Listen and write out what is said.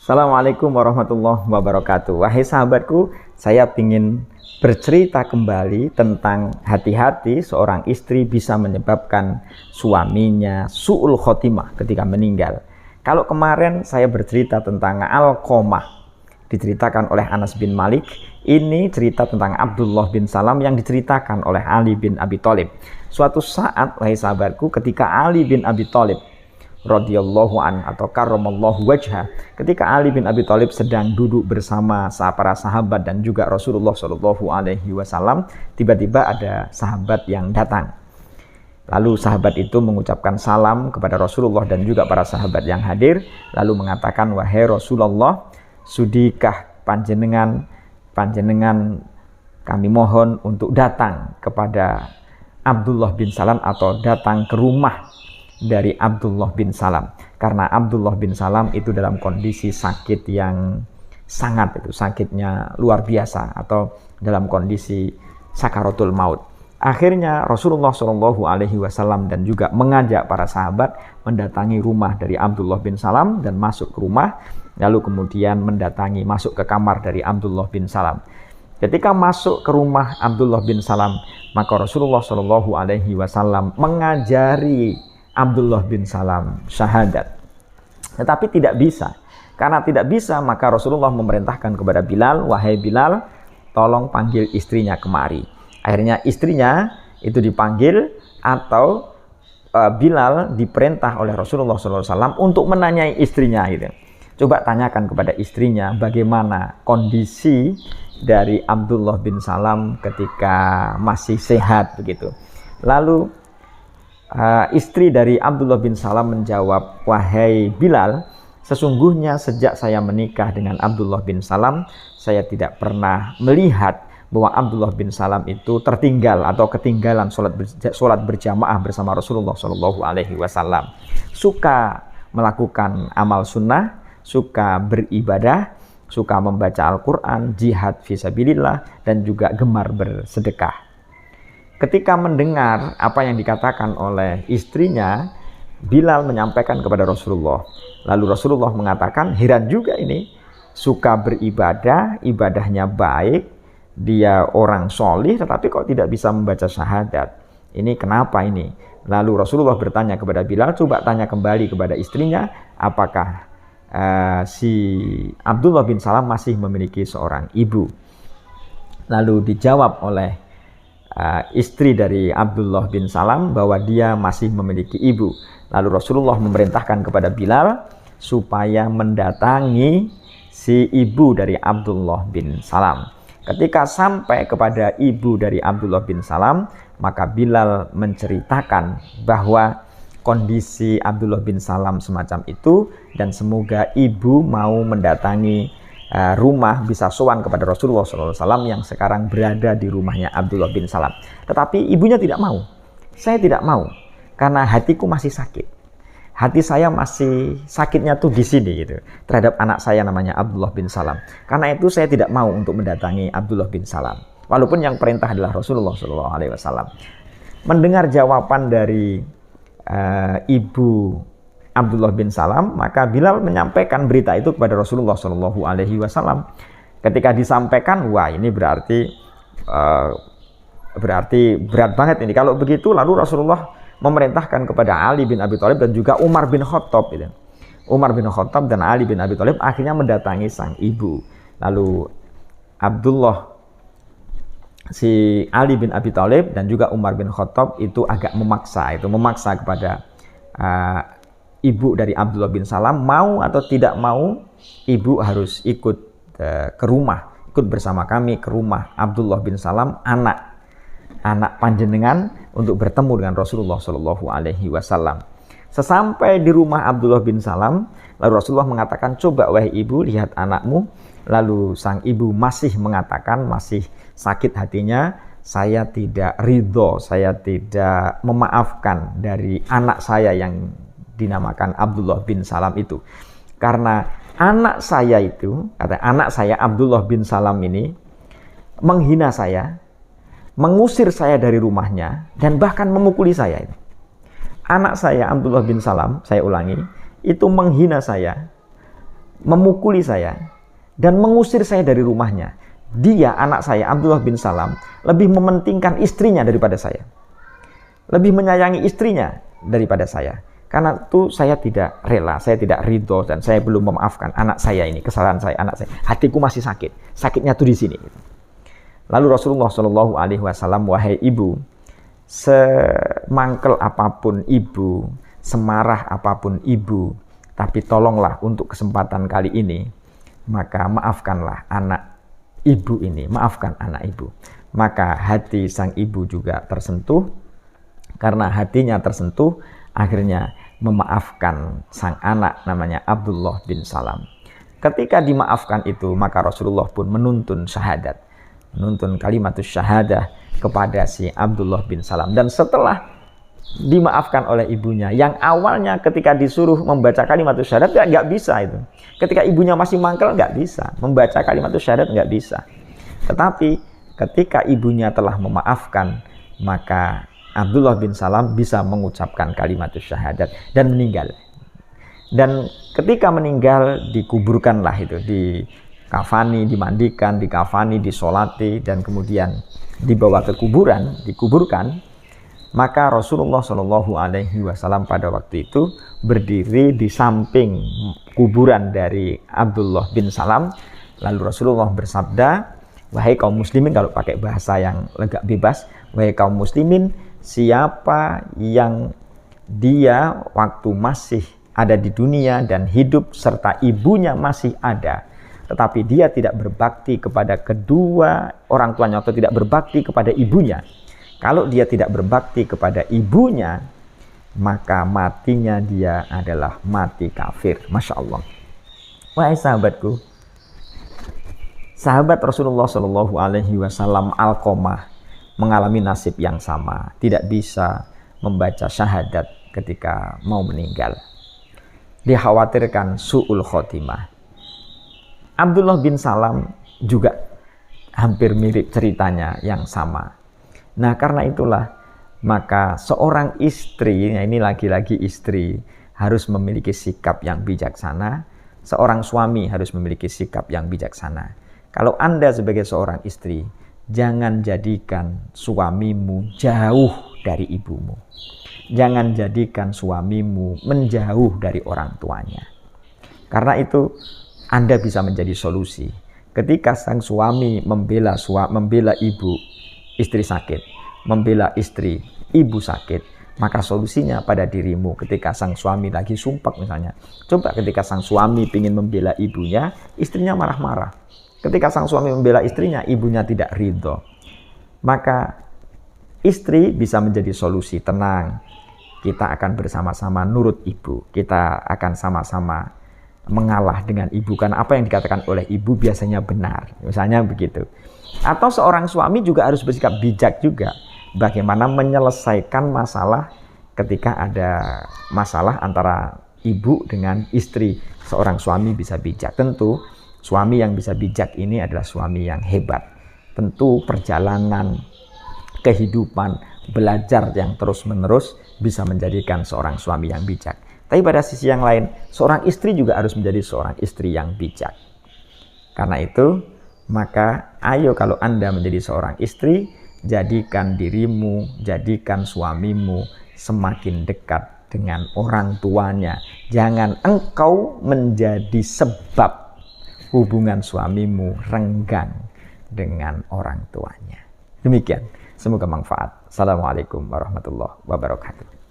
Assalamualaikum warahmatullahi wabarakatuh. Wahai sahabatku, saya ingin bercerita kembali tentang hati-hati seorang istri bisa menyebabkan suaminya su'ul khotimah ketika meninggal. Kalau kemarin saya bercerita tentang Alqamah, diceritakan oleh Anas bin Malik. Ini cerita tentang Abdullah bin Salam yang diceritakan oleh Ali bin Abi Thalib. Suatu saat, wahai sahabatku, ketika Ali bin Abi Thalib radhiyallahu an atau karramallahu wajha, ketika Ali bin Abi Thalib sedang duduk bersama para sahabat dan juga Rasulullah Shallallahu Alaihi Wasallam, tiba-tiba ada sahabat yang datang. Lalu sahabat itu mengucapkan salam kepada Rasulullah dan juga para sahabat yang hadir, lalu mengatakan, wahai Rasulullah, sudikah panjenengan kami mohon untuk datang kepada Abdullah bin Salam atau datang ke rumah dari Abdullah bin Salam, karena Abdullah bin Salam itu dalam kondisi sakit yang sangat, itu sakitnya luar biasa, atau dalam kondisi sakaratul maut. Akhirnya Rasulullah Shallallahu Alaihi Wasallam dan juga mengajak para sahabat mendatangi rumah dari Abdullah bin Salam dan masuk ke rumah, lalu kemudian masuk ke kamar dari Abdullah bin Salam. Ketika masuk ke rumah Abdullah bin Salam, maka Rasulullah Shallallahu Alaihi Wasallam mengajari Abdullah bin Salam syahadat. Tetapi tidak bisa. Karena tidak bisa, maka Rasulullah memerintahkan kepada Bilal, wahai Bilal, tolong panggil istrinya kemari. Akhirnya istrinya itu dipanggil, atau Bilal diperintah oleh Rasulullah SAW untuk menanyai istrinya. Gitu. Coba tanyakan kepada istrinya bagaimana kondisi dari Abdullah bin Salam ketika masih sehat begitu. Lalu istri dari Abdullah bin Salam menjawab, wahai Bilal, sesungguhnya sejak saya menikah dengan Abdullah bin Salam, saya tidak pernah melihat bahwa Abdullah bin Salam itu tertinggal atau ketinggalan sholat berjamaah bersama Rasulullah Shallallahu Alaihi Wasallam. Suka melakukan amal sunnah, suka beribadah, suka membaca Al-Quran, jihad fisabilillah, dan juga gemar bersedekah. Ketika mendengar apa yang dikatakan oleh istrinya, Bilal menyampaikan kepada Rasulullah. Lalu Rasulullah mengatakan, heran juga ini, suka beribadah, ibadahnya baik, dia orang solih, tetapi kok tidak bisa membaca syahadat. Ini kenapa ini? Lalu Rasulullah bertanya kepada Bilal, coba tanya kembali kepada istrinya, apakah si Abdullah bin Salam masih memiliki seorang ibu? Lalu dijawab oleh istri dari Abdullah bin Salam bahwa dia masih memiliki ibu. Lalu Rasulullah memerintahkan kepada Bilal supaya mendatangi si ibu dari Abdullah bin Salam. Ketika sampai kepada ibu dari Abdullah bin Salam, maka Bilal menceritakan bahwa kondisi Abdullah bin Salam semacam itu, dan semoga ibu mau mendatangi rumah, bisa sowan kepada Rasulullah SAW yang sekarang berada di rumahnya Abdullah bin Salam. Tetapi ibunya tidak mau. Saya tidak mau, karena hatiku masih sakit. Hati saya masih sakitnya tuh di sini gitu, terhadap anak saya namanya Abdullah bin Salam. Karena itu saya tidak mau untuk mendatangi Abdullah bin Salam. Walaupun yang perintah adalah Rasulullah SAW. Mendengar jawaban dari ibu Abdullah bin Salam, maka Bilal menyampaikan berita itu kepada Rasulullah Shallallahu Alaihi Wasallam. Ketika disampaikan, wah ini berarti berat banget ini. Kalau begitu, lalu Rasulullah memerintahkan kepada Ali bin Abi Thalib dan juga Umar bin Khattab. Gitu. Umar bin Khattab dan Ali bin Abi Thalib akhirnya mendatangi sang ibu. Lalu si Ali bin Abi Thalib dan juga Umar bin Khattab itu agak memaksa kepada ibu dari Abdullah bin Salam, mau atau tidak mau, ibu harus ikut ke rumah, ikut bersama kami ke rumah Abdullah bin Salam, anak panjenengan, untuk bertemu dengan Rasulullah Shallallahu Alaihi Wasallam. Sesampai di rumah Abdullah bin Salam, lalu Rasulullah mengatakan, coba wahai ibu, lihat anakmu. Lalu sang ibu masih mengatakan, masih sakit hatinya, saya tidak ridho, saya tidak memaafkan dari anak saya yang dinamakan Abdullah bin Salam itu. Karena anak saya Abdullah bin Salam ini menghina saya, mengusir saya dari rumahnya, dan bahkan memukuli saya. Anak saya Abdullah bin Salam, saya ulangi, itu menghina saya, memukuli saya dan mengusir saya dari rumahnya. Dia, anak saya, Abdullah bin Salam, lebih mementingkan istrinya daripada saya. Lebih menyayangi istrinya daripada saya. Karena itu saya tidak rela, saya tidak ridho, dan saya belum memaafkan anak saya ini, kesalahan saya, anak saya. Hatiku masih sakit. Sakitnya tuh di sini. Lalu Rasulullah Shallallahu Alaihi Wasallam, wahai ibu, semangkel apapun ibu, semarah apapun ibu, tapi tolonglah untuk kesempatan kali ini, maka maafkanlah anak ibu ini, maafkan anak ibu. Maka hati sang ibu juga tersentuh. Karena hatinya tersentuh, akhirnya memaafkan sang anak namanya Abdullah bin Salam. Ketika dimaafkan itu, maka Rasulullah pun menuntun syahadat, menuntun kalimatus syahadah kepada si Abdullah bin Salam. Dan setelah dimaafkan oleh ibunya, yang awalnya ketika disuruh membaca kalimatus syahadat nggak bisa itu. Ketika ibunya masih mangkel nggak bisa membaca kalimatus syahadat, nggak bisa. Tetapi ketika ibunya telah memaafkan, maka Abdullah bin Salam bisa mengucapkan kalimatus syahadat dan meninggal. Dan ketika meninggal dikuburkanlah itu, dikafani, dimandikan, dikafani, disolati, dan kemudian dibawa ke kuburan, dikuburkan. Maka Rasulullah Shallallahu Alaihi Wasallam pada waktu itu berdiri di samping kuburan dari Abdullah bin Salam. Lalu Rasulullah bersabda, wahai kaum muslimin, kalau pakai bahasa yang agak bebas, wahai kaum muslimin, siapa yang dia waktu masih ada di dunia dan hidup serta ibunya masih ada, tetapi dia tidak berbakti kepada kedua orang tuanya atau tidak berbakti kepada ibunya. Kalau dia tidak berbakti kepada ibunya, maka matinya dia adalah mati kafir. Masya Allah. Wahai sahabatku, sahabat Rasulullah Shallallahu Alaihi Wasallam Alqamah mengalami nasib yang sama, tidak bisa membaca syahadat ketika mau meninggal. Dikhawatirkan su'ul khotimah. Abdullah bin Salam juga hampir mirip ceritanya yang sama. Nah, karena itulah maka seorang istri, ini lagi-lagi istri, harus memiliki sikap yang bijaksana. Seorang suami harus memiliki sikap yang bijaksana. Kalau Anda sebagai seorang istri, jangan jadikan suamimu jauh dari ibumu. Jangan jadikan suamimu menjauh dari orang tuanya. Karena itu Anda bisa menjadi solusi. Ketika sang suami membela ibu, istri sakit, membela istri, ibu sakit, maka solusinya pada dirimu. Ketika sang suami lagi sumpek misalnya, coba ketika sang suami ingin membela ibunya, istrinya marah-marah. Ketika sang suami membela istrinya, ibunya tidak ridho. Maka istri bisa menjadi solusi. Tenang, kita akan bersama-sama nurut ibu. Kita akan sama-sama mengalah dengan ibu. Karena apa yang dikatakan oleh ibu biasanya benar. Misalnya begitu. Atau seorang suami juga harus bersikap bijak juga. Bagaimana menyelesaikan masalah ketika ada masalah antara ibu dengan istri. Seorang suami bisa bijak. Tentu suami yang bisa bijak ini adalah suami yang hebat. Tentu perjalanan kehidupan, belajar yang terus-menerus bisa menjadikan seorang suami yang bijak. Tapi pada sisi yang lain, seorang istri juga harus menjadi seorang istri yang bijak. Karena itu, maka ayo kalau Anda menjadi seorang istri, jadikan dirimu, jadikan suamimu semakin dekat dengan orang tuanya. Jangan engkau menjadi sebab hubungan suamimu renggang dengan orang tuanya. Demikian, semoga manfaat. Assalamualaikum warahmatullahi wabarakatuh.